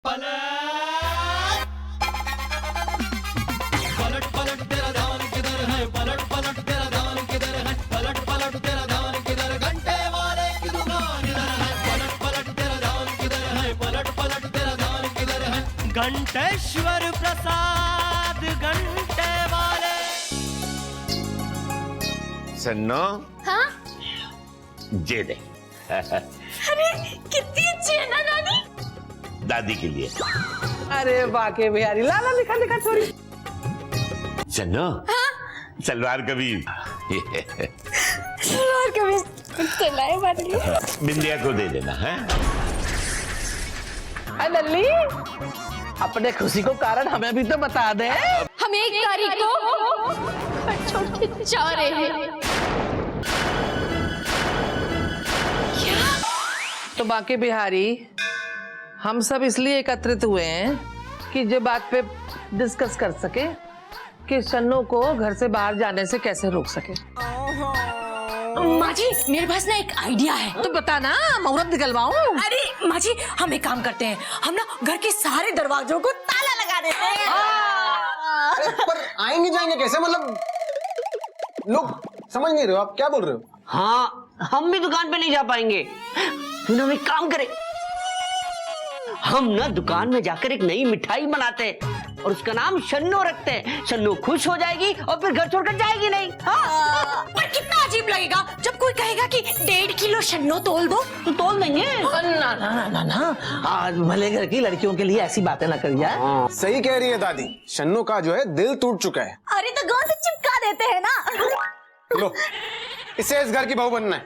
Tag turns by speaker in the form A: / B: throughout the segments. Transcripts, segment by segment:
A: पलट पलट पलट तेरा ध्यान किधर है, पलट पलट तेरा ध्यान किधर है, पलट पलट तेरा ध्यान किधर, घंटे वाले की दुकान इधर है, पलट पलट तेरा ध्यान किधर है, पलट पलट तेरा ध्यान किधर है। घंटेश्वर प्रसाद घंटे वाले।
B: सन्नो,
C: हाँ?
B: जे दे।
C: अरे कितनी अच्छी है ना नानी।
B: दादी के लिए।
D: अरे वाकई बिहारी, लाला लिखा लिखा छोरी।
B: सन्नो, सलवार कमीज।
C: सलवार कमीज चलाए हमारे लिए।
B: बिंदिया को दे देना है।
D: लल्ली, अपने खुशी को कारण हमें भी तो बता दे।
C: हम 1 तारीख को छोड़ के जा रहे हैं।
D: तो बाकी बिहारी, हम सब इसलिए एकत्रित हुए हैं कि ये बात पे डिस्कस कर सके कि सन्नो को घर से बाहर जाने से कैसे रोक सके।
E: माँ जी, मेरे पास ना एक आइडिया है।
D: तो बता ना, मुहूर्त निकलवाऊं?
E: अरे माँ जी, हम एक काम करते हैं, हम ना घर के सारे दरवाजों को ताला लगा देते हैं।
F: अरे पर आएंगे जाएंगे कैसे? मतलब लोग समझ नहीं रहे हो आप क्या बोल रहे हो?
G: हाँ, हम भी दुकान पे नहीं जा पाएंगे। तो हम एक काम करें, हम ना दुकान में जाकर एक नई मिठाई बनाते हैं और उसका नाम शन्नो रखते हैं। शन्नो खुश हो जाएगी और फिर घर छोड़कर जाएगी नहीं। हाँ?
E: पर कितना अजीब लगेगा जब कोई कहेगा कि 1.5 किलो शन्नो तोल दो।
G: तो तोल देंगे।
D: ना ना ना ना ना, आज भले घर की लड़कियों के लिए ऐसी बातें ना करी जाए।
F: सही कह रही है दादी, शन्नो का जो है दिल टूट चुका है।
E: अरे तो गौर से चिपका देते हैं ना।
F: लो, इसे इस घर की बहू बनना है।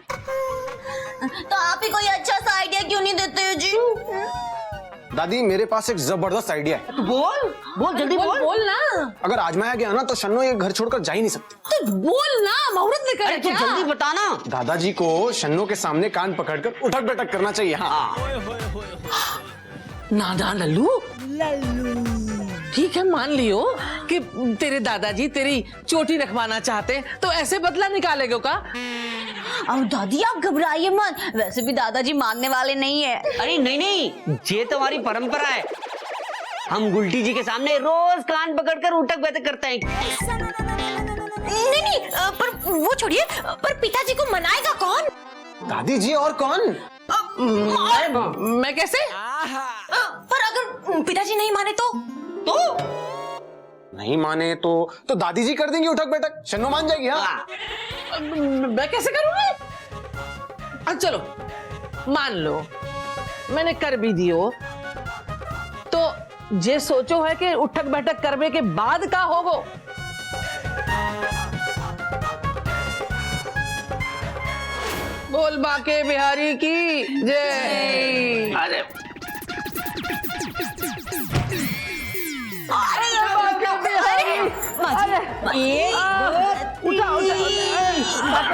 E: तो आप ही कोई अच्छा सा आइडिया क्यों नहीं देते हो जी?
F: दादी, मेरे पास एक जबरदस्त आइडिया है।
G: तो बोल बोल, जल्दी बोल।
D: बोल ना।
F: अगर आजमाया गया ना तो शन्नो ये घर छोड़कर जा ही नहीं सकती।
D: तो बोल ना, मुहूर्त निकल।
G: अरे तू जल्दी बता ना।
F: दादाजी को शन्नो के सामने कान पकड़कर उठक बैठक करना चाहिए। हाँ,
D: ना ना लल्लू, ठीक है, मान लियो कि तेरे दादाजी तेरी चोटी रखवाना चाहते हैं, तो ऐसे बदला निकालेगा का?
E: अब दादी आप घबराइए मत, वैसे भी दादाजी मानने वाले नहीं है।
G: अरे नहीं नहीं, ये तो हमारी परंपरा है। हम गुलटी जी के सामने रोज कान पकड़कर उठक बैठक करते हैं।
E: नहीं नहीं, पर वो छोड़िए, पर पिताजी को मनाएगा कौन?
F: दादी जी और कौन?
D: मैं कैसे?
E: पर अगर पिताजी नहीं माने तो
F: नहीं माने तो दादी जी कर देंगी उठक बैठक, शन्नो मान जाएगी। हाँ,
D: मैं कैसे करूंगी? चलो मान लो मैंने कर भी दियो, तो जे सोचो है कि उठक बैठक करने के बाद का होगो। बोल बाके बिहारी की जय। अरे
G: उठा उठा,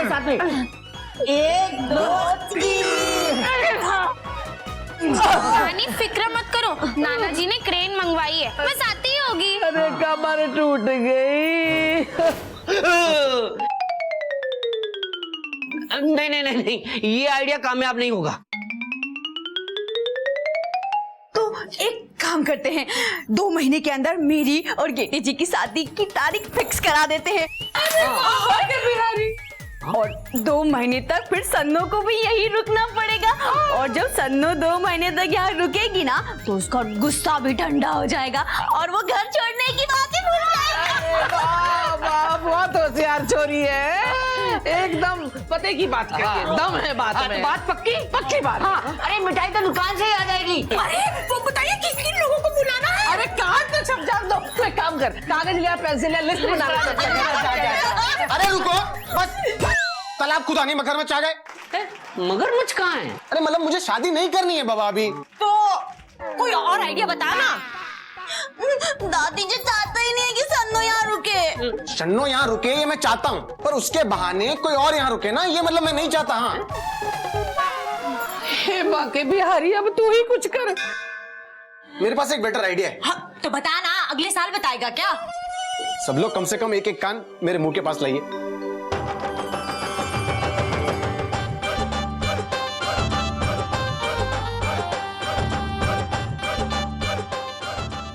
G: साथ में 1 2 3।
C: नानी फिक्र मत करो, नाना जी ने क्रेन मंगवाई है, बस आती ही होगी।
D: अरे कमर टूट गई।
G: नहीं नहीं नहीं नहीं, ये आइडिया कामयाब नहीं होगा।
E: तो एक काम करते हैं, 2 महीने के अंदर मेरी और गेटी जी की शादी की तारीख फिक्स करा देते हैं। और 2 महीने तक फिर सन्नो को भी यही रुकना पड़ेगा। और जब सन्नो 2 महीने तक यहाँ रुकेगी ना, तो उसका गुस्सा भी ठंडा हो जाएगा और वो घर छोड़ने की बात ही भूल जाएगा।
D: वाह, बहुत होशियार छोरी है, एकदम पते की बात कही है, दम है बात में।
G: बात पक्की
D: पक्की बात।
G: हाँ, अरे मिठाई तो दुकान से ही आ जाएगी।
E: अरे वो बताइए किस किन लोगों को बुलाना है?
D: अरे कार्ड तो छप जा दो। तो एक काम कर, कागज लिया, पेंसिल लिया, लिस्ट बना।
F: अरे रुको बस, तालाब खुदा नहीं मगरमच्छ आ गए।
G: मगरमच्छ कहाँ है?
F: अरे मतलब मुझे शादी नहीं करनी है बाबा अभी।
E: तो कोई और आइडिया बता ना। दादी जी चाहते ही नहीं है कि सन्नो यहाँ रुके।
F: शन्नो यहाँ रुके ये मैं चाहता हूँ, पर उसके बहाने कोई और यहाँ रुके ना, ये मतलब मैं नहीं चाहता। हाँ,
D: हे बाके बिहारी, अब तू ही कुछ कर।
F: मेरे पास एक बेटर आइडिया है।
E: हाँ, तो बता ना, अगले साल बताएगा क्या?
F: सब लोग कम से कम 1-1 कान मेरे मुंह के पास लाइए।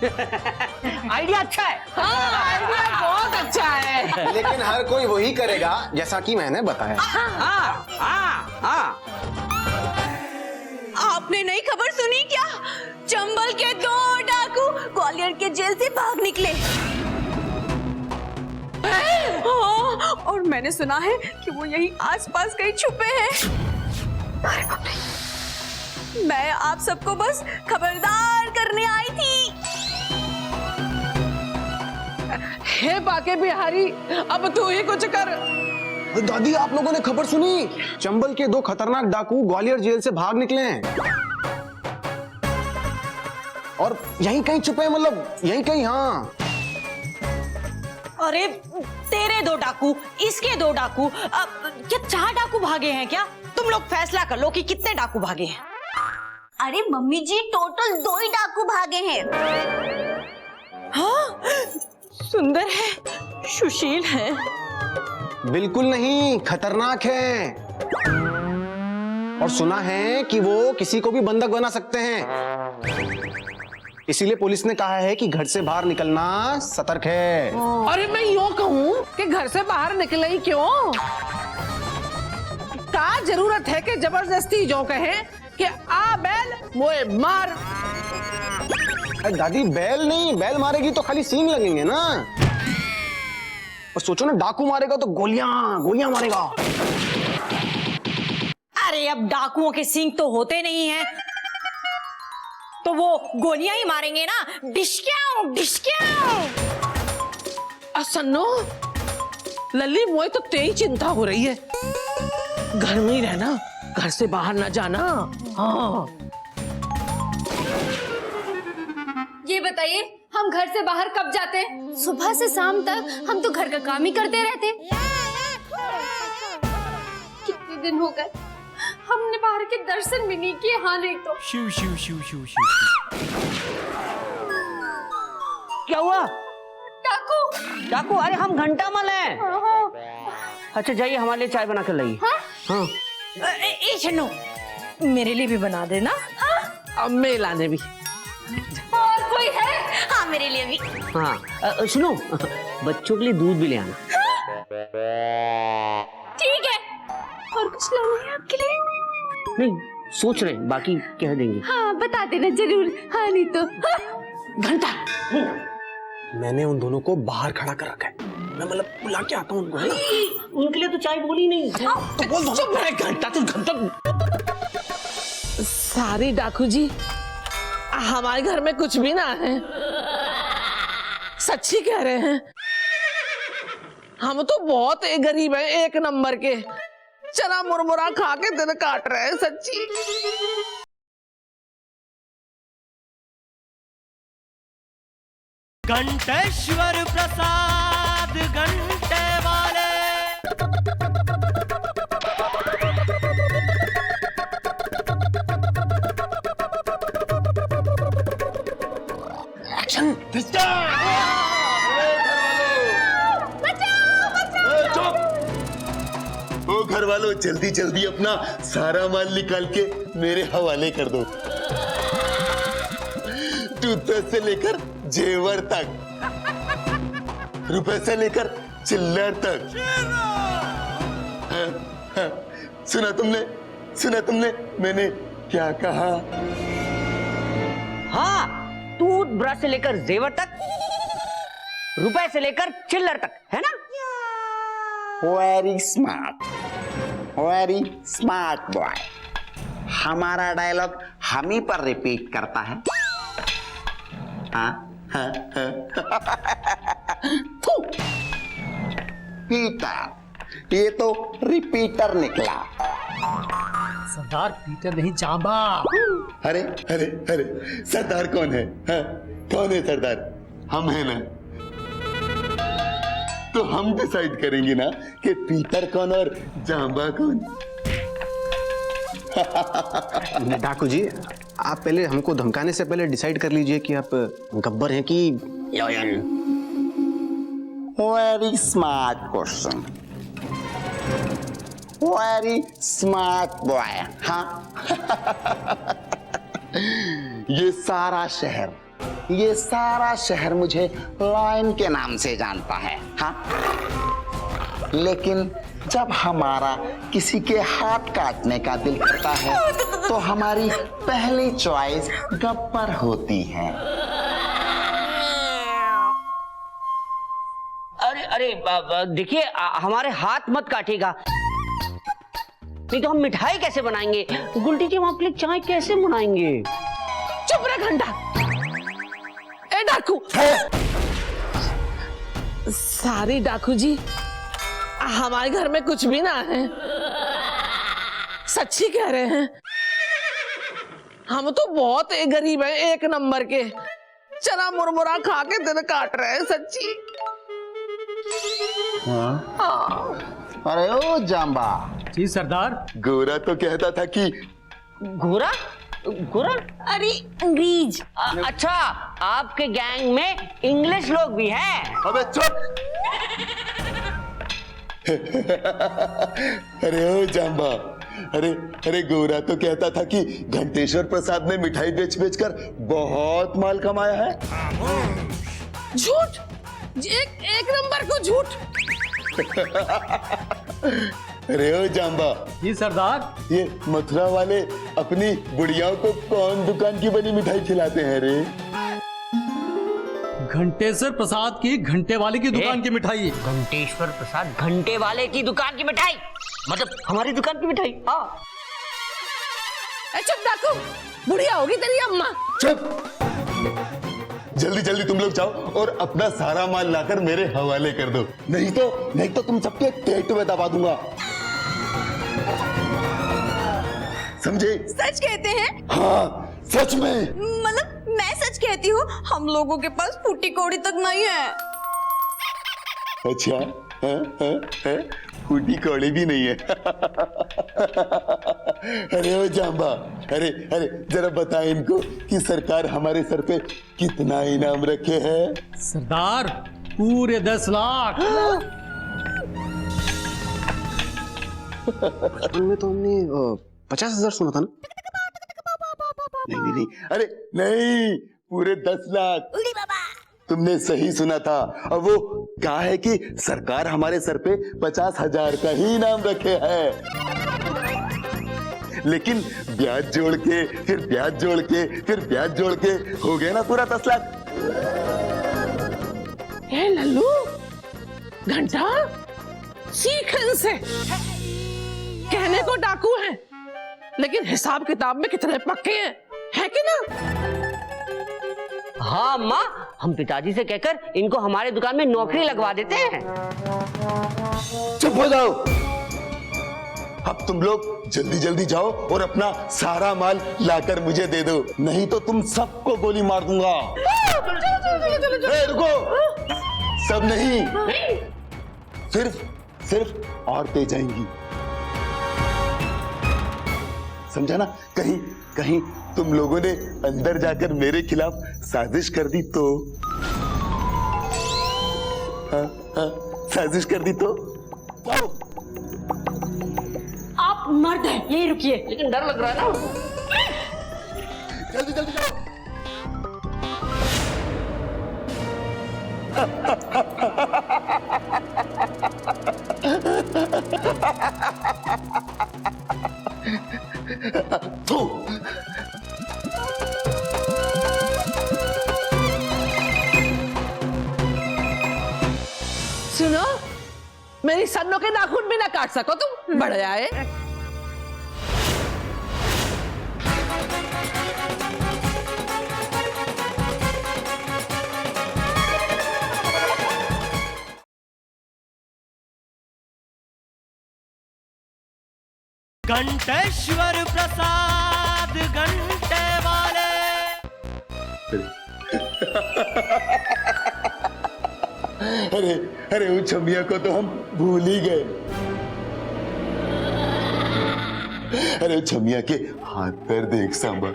G: आइडिया अच्छा है।
D: आइडिया बहुत अच्छा है।
F: लेकिन हर कोई वही करेगा जैसा कि मैंने बताया।
G: हाँ हाँ हाँ।
E: आपने नई खबर सुनी क्या? चंबल के 2 डाकू ग्वालियर के जेल से भाग निकले। हाँ, और मैंने सुना है कि वो यहीं आसपास कहीं छुपे हैं। अरे बाप रे। मैं आप सबको बस खबरदार करने आई थी।
D: हे बाके बिहारी, अब तू ही कुछ कर।
F: दादी, आप लोगों ने खबर सुनी? चंबल के 2 खतरनाक डाकू ग्वालियर जेल से भाग निकले हैं और यहीं कहीं छुपे हैं, मतलब यहीं कहीं। हाँ,
H: अरे तेरे 2 डाकू, इसके 2 डाकू, अब क्या 4 डाकू भागे हैं क्या? तुम लोग फैसला कर लो कि कितने डाकू भागे हैं।
E: अरे मम्मी जी, टोटल 2 ही डाकू भागे हैं।
H: हाँ, सुंदर है, सुशील है।
F: बिल्कुल नहीं, खतरनाक है। और सुना है कि वो किसी को भी बंधक बना सकते हैं, इसीलिए पुलिस ने कहा है कि घर से बाहर निकलना सतर्क है।
D: अरे मैं यूं कहूं कि घर से बाहर निकले ही क्यों? क्या जरूरत है कि जबरदस्ती जो कहें कि आ बैल मोए मार।
F: अरे दादी, बैल नहीं, बैल मारेगी तो खाली सींग लगेंगे ना। और सोचो ना, डाकू मारेगा तो गोलियां गोलियां मारेगा।
H: अरे अब डाकुओं के सींग तो होते नहीं हैं, तो वो गोलियां ही मारेंगे ना। डिशक्याओ डिशक्याओ।
D: सन्नो, लल्ली, मोए तो तेरी चिंता हो रही है। घर में ही रहना, घर से बाहर ना जाना। हाँ।
C: ये बताइए, हम घर से बाहर कब जाते हैं? सुबह से शाम तक हम तो घर का काम ही करते रहते। कितने दिन हो गए हमने बाहर के दर्शन भी नहीं किए। हाँ नहीं तो
A: शिव शिव शिव शिव शिव।
G: क्या हुआ?
C: डाकू।
G: डाकू? अरे हम घंटा मल हैं। अच्छा जाइए, हमारे लिए चाय बना कर लाइए। हाँ।
H: ए छन्नू, मेरे लिए भी बना देना।
D: अब मैं लाने भी।
C: और कोई है?
H: हाँ, मेरे लिए भी।
G: हाँ, सुनो, बच्चों के लिए दूध भी ले आना।
C: ठीक है। और कुछ लाना है आपके लिए?
G: नहीं, सोच रहे हैं, बाकी कह देंगे।
C: हाँ, बता देना जरूर। हाँ नहीं तो।
D: घंटा।
F: मैंने उन दोनों को बाहर खड़ा कर रखा है। मैं मतलब बुला के आता हूँ उनको, है ना?
G: उनके लिए तो चाय बोली नहीं।
F: तो बोल दो।
D: चुप रहे, घंटा तू घंटा। सारी डाकू जी, हमारे घर में कुछ भी ना है। सच्ची कह रहे हैं, हम तो बहुत गरीब हैं, 1 नंबर के। चना मुरमुरा खा के दिन काट रहे हैं, सच्ची।
A: घंटेश्वर प्रसाद घंटे वाले।
F: एक्शन।
I: ओ घर वालों, जल्दी जल्दी अपना सारा माल निकाल के मेरे हवाले कर दो। टूथब्रश से लेकर जेवर तक, रुपए से लेकर चिल्लर तक। हाँ, हाँ, सुना तुमने मैंने क्या कहा?
G: हाँ, टूथब्रश से लेकर जेवर तक, रुपए से लेकर चिल्लर तक, है ना?
J: Very smart boy. हमारा डायलॉग हम ही पर रिपीट करता है। पीटर, ये तो रिपीटर निकला।
A: सरदार पीटर नहीं, जांबा।
I: अरे अरे अरे, सरदार कौन है? हाँ, कौन है सरदार? हम है ना, तो हम डिसाइड करेंगे ना कि पीटर कौन और जांबा कौन।
F: डाकू जी, आप पहले हमको धमकाने से पहले डिसाइड कर लीजिए कि आप गब्बर हैं कि loyal.
J: Very smart question, very smart boy. हाँ
I: ये सारा शहर
J: ये सारा शहर मुझे लायन के नाम से जानता है। हाँ, लेकिन जब हमारा किसी के हाथ काटने का दिल करता है तो हमारी पहली चॉइस गब्बर होती है।
G: अरे अरे देखिए, हमारे हाथ मत काटिएगा, नहीं तो हम मिठाई कैसे बनाएंगे? गुलटी जी, हम आपके लिए चाय कैसे बनाएंगे?
D: चुप रह घंटा। ए डाकू, सारी डाकू जी, हमारे घर में कुछ भी ना है, सच्ची कह रहे हैं। हम तो बहुत गरीब हैं, एक नंबर के, चना मुरमुरा खा के दिन काट रहे हैं, सच्ची।
J: हाँ। अरे ओ जाम्बा।
I: जी सरदार।
J: गोरा तो कहता था कि
G: गोरा गोरा
E: अरे अंग्रेज।
G: अच्छा, आपके गैंग में इंग्लिश लोग भी हैं?
J: अबे चुप। अरे ओ जाम्बा, अरे गोरा तो कहता था कि घंटेश्वर प्रसाद ने मिठाई बेच बेचकर बहुत माल कमाया है।
D: झूठ, एक नंबर को झूठ।
J: अरे ओ जाम्बा।
I: जी सरदार।
J: ये मथुरा वाले अपनी बुढ़ियाओं को कौन दुकान की बनी मिठाई खिलाते हैं रे?
I: घंटेश्वर प्रसाद की घंटे वाले की दुकान की मिठाई।
G: घंटेश्वर प्रसाद घंटे वाले की दुकान की मिठाई, मतलब हमारी दुकान की मिठाई? हाँ।
D: चुप डाकू, बुढ़िया होगी तेरी अम्मा।
J: चुप। जल्दी जल्दी तुम लोग जाओ और अपना सारा माल लाकर मेरे हवाले कर दो, नहीं तो तुम सबके पेट में दबा दूंगा, समझे?
E: सच कहते हैं?
J: हाँ, सच में।
E: मतलब मैं सच कहती हूँ, हम लोगों के पास फूटी कौड़ी तक नहीं है।
J: अच्छा, फूटी कौड़ी भी नहीं है। अरे ओ जाम्बा, अरे जरा बता इनको कि सरकार हमारे सर पे कितना इनाम रखे है?
I: सरदार, पूरे 10 लाख।
F: बचपन में तो हमने 50,000 सुना था ना?
J: नहीं, अरे नहीं, पूरे 10 लाख। तुमने सही सुना था। और वो कहा है कि सरकार हमारे सर पे 50,000 का ही इनाम रखे है, लेकिन ब्याज जोड़ के फिर ब्याज जोड़ के फिर ब्याज जोड़ के हो गया ना पूरा 10 लाख।
D: ए लल्लू, घंटा, सीख इनसे। कहने को डाकू हैं, लेकिन हिसाब किताब में कितने पक्के हैं, है कि ना?
G: हाँ माँ, हम पिताजी से कहकर इनको हमारे दुकान में नौकरी लगवा देते हैं।
J: चुप हो जाओ। अब तुम लोग जल्दी जल्दी जाओ और अपना सारा माल लाकर मुझे दे दो, नहीं तो तुम सबको गोली मार दूंगा। रुको, सब नहीं, सिर्फ औरतें जाएंगी, समझा ना? कहीं तुम लोगों ने अंदर जाकर मेरे खिलाफ साजिश कर दी तो? हाँ, साजिश कर दी तो?
H: आप मर्द हैं, यही रुकिए।
G: लेकिन डर लग रहा है ना।
J: जल्दी जल्दी जाओ।
D: सुनो, मेरी सन्नों के नाखून भी ना काट सको तुम, बढ़ जाए।
A: घंटेश्वर प्रसाद घंटे वाले।
J: अरे उन छमिया को तो हम भूल ही गए। अरे छमिया के हाथ पैर देख सांबा,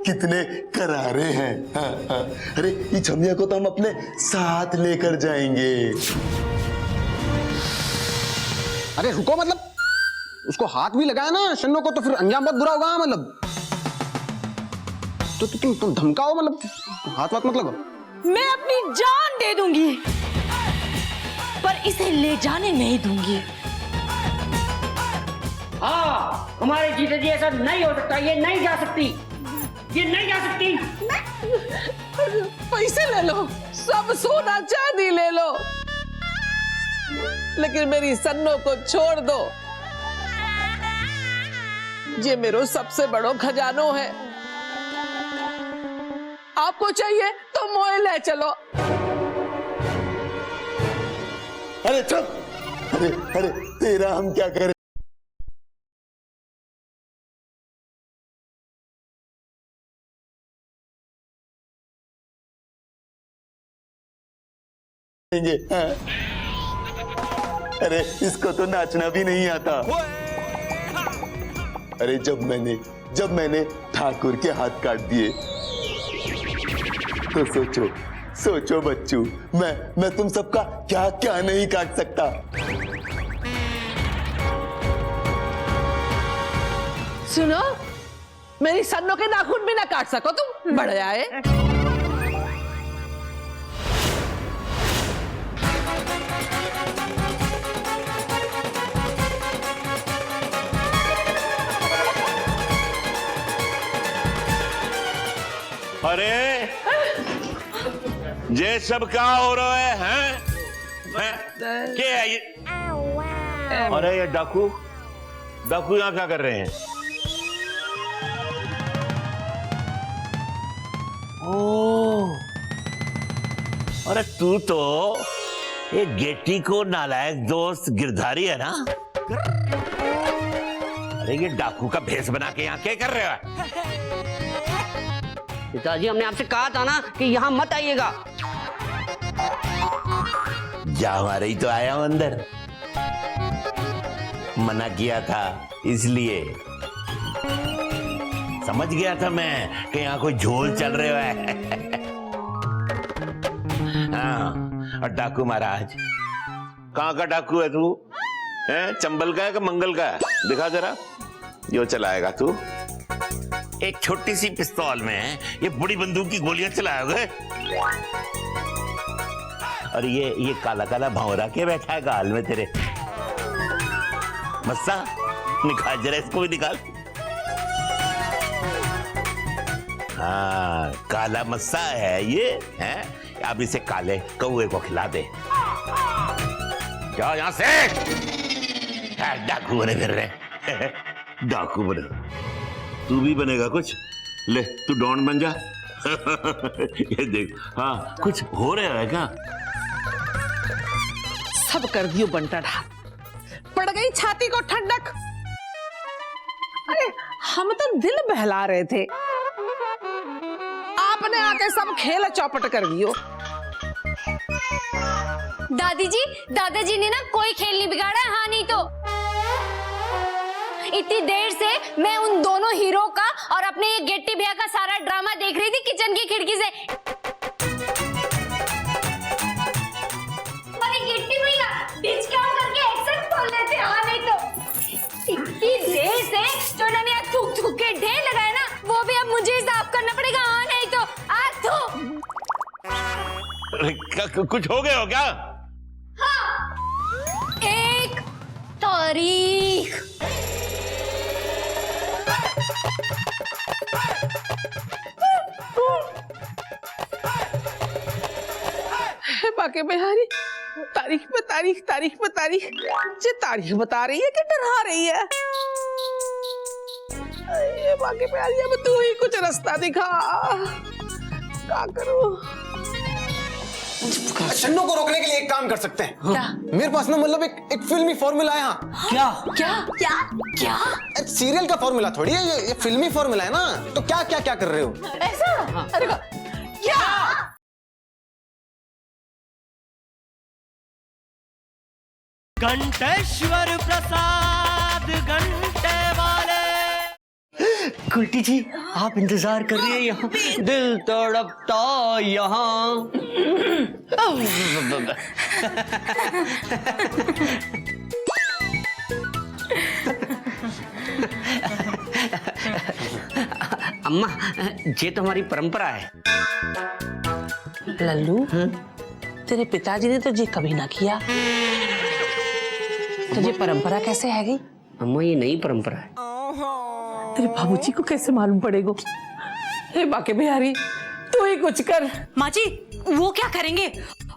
J: कितने करारे हैं। हाँ। अरे ये छमिया को तो हम अपने साथ लेकर जाएंगे।
F: अरे रुको, मतलब उसको हाथ भी लगाया ना शन्नो को, तो फिर अंजाम बहुत बुरा होगा। मतलब तो तुम धमकाओ, मतलब हाथ मत लगाओ।
H: मैं अपनी जान दे दूंगी पर इसे ले जाने नहीं दूंगी।
G: हाँ, हमारे जीजा जी ऐसा नहीं हो सकता, ये नहीं जा सकती, ये नहीं जा सकती।
D: पैसे ले लो, सब सोना चांदी ले लो, लेकिन मेरी सन्नो को छोड़ दो। ये मेरो सबसे बड़ो खजानो है। आपको चाहिए तो मोए ले चलो।
J: अरे चुप, अरे तेरा हम क्या करें? हाँ। अरे इसको तो नाचना भी नहीं आता। अरे जब मैंने ठाकुर के हाथ काट दिए तो सोचो बच्चू, मैं तुम सबका क्या क्या नहीं काट सकता।
D: सुनो, मेरी सन्नो के नाखून भी ना काट सको तुम, बढ़ जाए।
B: अरे ये सब क्या हो रहा है? क्या है ये? अरे ये डाकू यहाँ क्या कर रहे हैं? ओह, अरे तू तो ये गेटी को नालायक दोस्त गिरधारी है ना? अरे ये डाकू का भेष बना के यहाँ क्या कर रहे हो?
G: पिताजी, हमने आपसे कहा था ना कि यहाँ मत आइएगा।
B: जा हमारे ही तो आया हूं अंदर, मना किया था इसलिए। समझ गया था मैं कि यहाँ कोई झोल चल रहा है। हाँ, और डाकू महाराज, कहाँ का डाकू है तू? है चंबल का है कि मंगल का है? दिखा जरा, जो चलाएगा तू। एक छोटी सी पिस्तौल में ये बड़ी बंदूक की गोलियां चलाओगे? और ये काला काला भंवरा के बैठा है गाल में तेरे? मस्सा, निकाल जरा, इसको भी निकाल। हाँ, काला मस्सा है ये, है? अब इसे काले कौए को खिला दे। क्या यहां से? डाकू बने फिर रहे। डाकू बने, तू भी बनेगा कुछ? ले, तू डॉन बन जा। ये देख, हाँ कुछ हो रहा है क्या?
D: सब कर दियो बंटा ढाल, पड़ गई छाती को ठंडक। अरे हम तो दिल बहला रहे थे, आपने आके सब खेल चौपट कर दियो।
C: दादाजी ने ना कोई खेल नहीं बिगाड़ा। हाँ, नहीं तो इतनी देर से मैं उन दोनों हीरो का और अपने ये गेट्टी भैया का सारा ड्रामा देख रही थी किचन की खिड़की से। अरे गेट्टी भैया डिस्काउंट करके एक्सेप्ट खोल लेते। हाँ, नहीं तो इतनी देर से जो उन्होंने थूक थूक के ढेर लगाया ना, वो भी अब मुझे साफ करना पड़ेगा। हाँ, नहीं तो
B: कुछ हो गया हो क्या?
C: हाँ, एक तारीख।
D: बाके बिहारी, तारीख पे तारीख, तारीख पे तारीख, ये तारीख बता रही है कि डरा रही है? ये बाके बिहारी, अब तू ही कुछ रास्ता दिखा, क्या करूं?
F: शन्नू को रोकने के लिए एक काम कर सकते हैं। क्या? मेरे पास ना मतलब एक फिल्मी फॉर्मूला है। हाँ,
G: क्या?
C: क्या क्या क्या?
F: सीरियल का फॉर्मूला थोड़ी है ये फिल्मी फॉर्मूला है ना। तो क्या क्या क्या कर रहे हो?
D: ऐसा? अरे क्या?
A: घंटेश्वर प्रसाद घंटे वाले।
G: कुल्टी जी, आप इंतजार कर रही है यहाँ, दिल तड़पता यहाँ। अम्मा, ये तो हमारी परंपरा है।
D: लल्लू, तेरे पिताजी ने तो ये कभी ना किया, तो ये परंपरा कैसे है गई?
G: अम्मा, ये नई परंपरा है।
D: तेरे बाबूजी को कैसे मालूम पड़ेगा? हे बाके बिहारी, तू ही कुछ कर।
H: माँ जी, वो क्या करेंगे?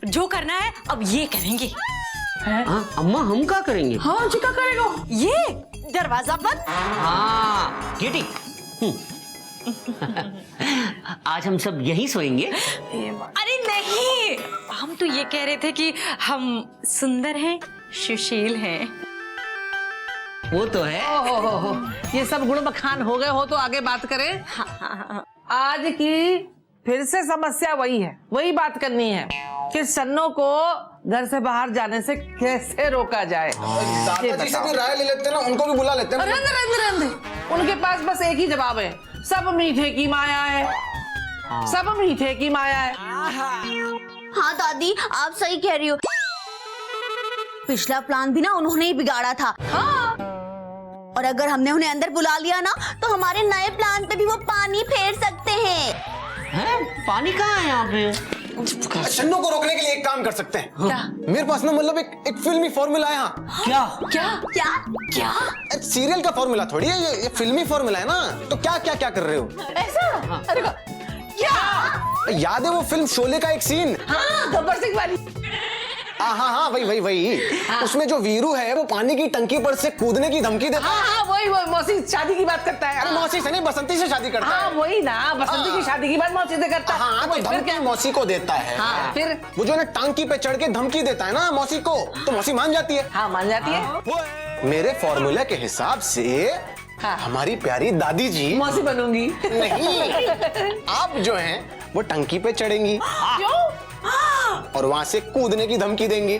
H: जो करना है अब ये करेंगे।
G: हाँ अम्मा, हम क्या करेंगे?
D: हाँ जी, क्या करेगा?
H: ये दरवाजा बंद।
G: हाँ, ये ठीक। आज हम सब यहीं सोएंगे।
H: अरे नहीं, हम तो ये कह रहे थे कि हम सुंदर हैं, सुशील हैं।
G: वो तो है।
D: हो, ये सब गुण बखान हो गए हो तो आगे बात करें। आज की फिर से समस्या वही है, वही बात करनी है कि सन्नो को घर से बाहर जाने से कैसे रोका जाए।
F: दादाजी से भी राय ले लेते हैं ना, उनको भी बुला लेते हैं।
D: रहने। उनके पास बस एक ही जवाब है, सब मीठे की माया है, सब मीठे की माया है।
E: हाँ दादी, आप सही कह रही हो। पिछला प्लान भी ना उन्होंने ही बिगाड़ा था। हाँ। और अगर हमने उन्हें अंदर बुला लिया ना, तो हमारे नए प्लान पे भी वो पानी फेर सकते हैं।
G: पानी कहाँ है यहाँ पे?
F: शन्नो को रोकने के लिए एक काम कर सकते हैं।
D: क्या?
F: मेरे पास ना मतलब एक फिल्मी फॉर्मूला है। हाँ।
G: क्या?
D: क्या
E: क्या क्या?
F: एक सीरियल का फॉर्मूला थोड़ी है, ये फिल्मी फॉर्मूला है ना। तो क्या क्या क्या कर रहे हो?
D: ऐसा? अरे क्या
F: याद है वो फिल्म शोले का एक सीन?
D: हाँ, गब्बर सिंह वाली।
F: हाँ, वही। उसमें जो वीरू है वो पानी की टंकी पर से कूदने की धमकी देता है।
D: हाँ, वही मौसी शादी की बात करता है।
F: अरे मौसी से नहीं, बसंती से शादी करता
D: हाँ,
F: है।
D: वही ना, बसंती की शादी की बात मौसी से करता है।
F: हाँ, तो धमकी मौसी को देता है।
D: हाँ, फिर
F: वो जो ना टांकी पे चढ़ के धमकी देता है ना मौसी को, तो मौसी मान जाती है।
D: हाँ, मान जाती है।
F: मेरे फॉर्मूले के हिसाब से
D: हाँ।
F: हमारी प्यारी दादी जी
D: मौसी बनूंगी।
F: नहीं, आप जो हैं वो टंकी पे चढ़ेंगी।
D: क्यों?
F: और वहां से कूदने की धमकी देंगी।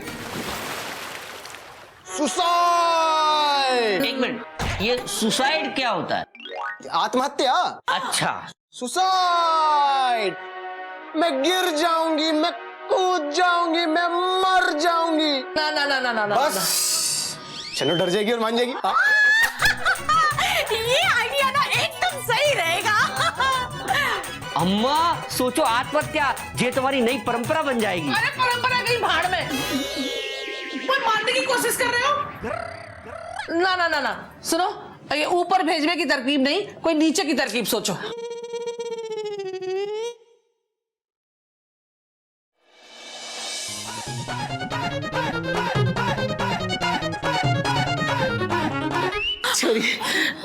F: सुसाइड।
G: एक मिनट, ये सुसाइड क्या होता है?
F: आत्महत्या।
G: अच्छा।
F: सुसाइड। मैं गिर जाऊंगी, मैं कूद जाऊंगी, मैं मर जाऊंगी।
D: ना।
F: बस चलो, डर जाएगी और मान जाएगी।
H: ये आइडिया ना एकदम सही रहेगा।
G: अम्मा सोचो, आत्महत्या ये तुम्हारी नई परंपरा बन जाएगी।
D: अरे परंपरा गई भाड़ में, कोई मारने की कोशिश कर रहे हो? ना, सुनो, ये ऊपर भेजने की तरकीब नहीं, कोई नीचे की तरकीब सोचो।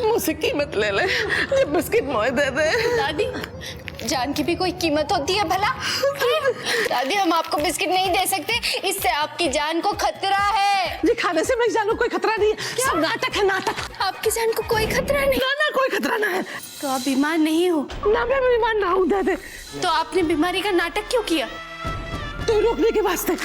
D: मुझसे कीमत ले ले, बिस्किट मोए दे दे।
C: दादी, जान की भी कोई कीमत होती है भला? दादी, हम आपको बिस्किट नहीं दे सकते, इससे आपकी जान को खतरा है।
D: ये खाने से मेरी जान को कोई खतरा नहीं है, सब नाटक है, नाटक।
C: आपकी जान को कोई खतरा नहीं?
D: ना, कोई खतरा ना है।
C: तो आप बीमार नहीं हो?
D: ना, मैं बीमार ना हूँ। दे दे।
C: तो आपने बीमारी का नाटक क्यों किया?
D: तो रोकने के वास्ते।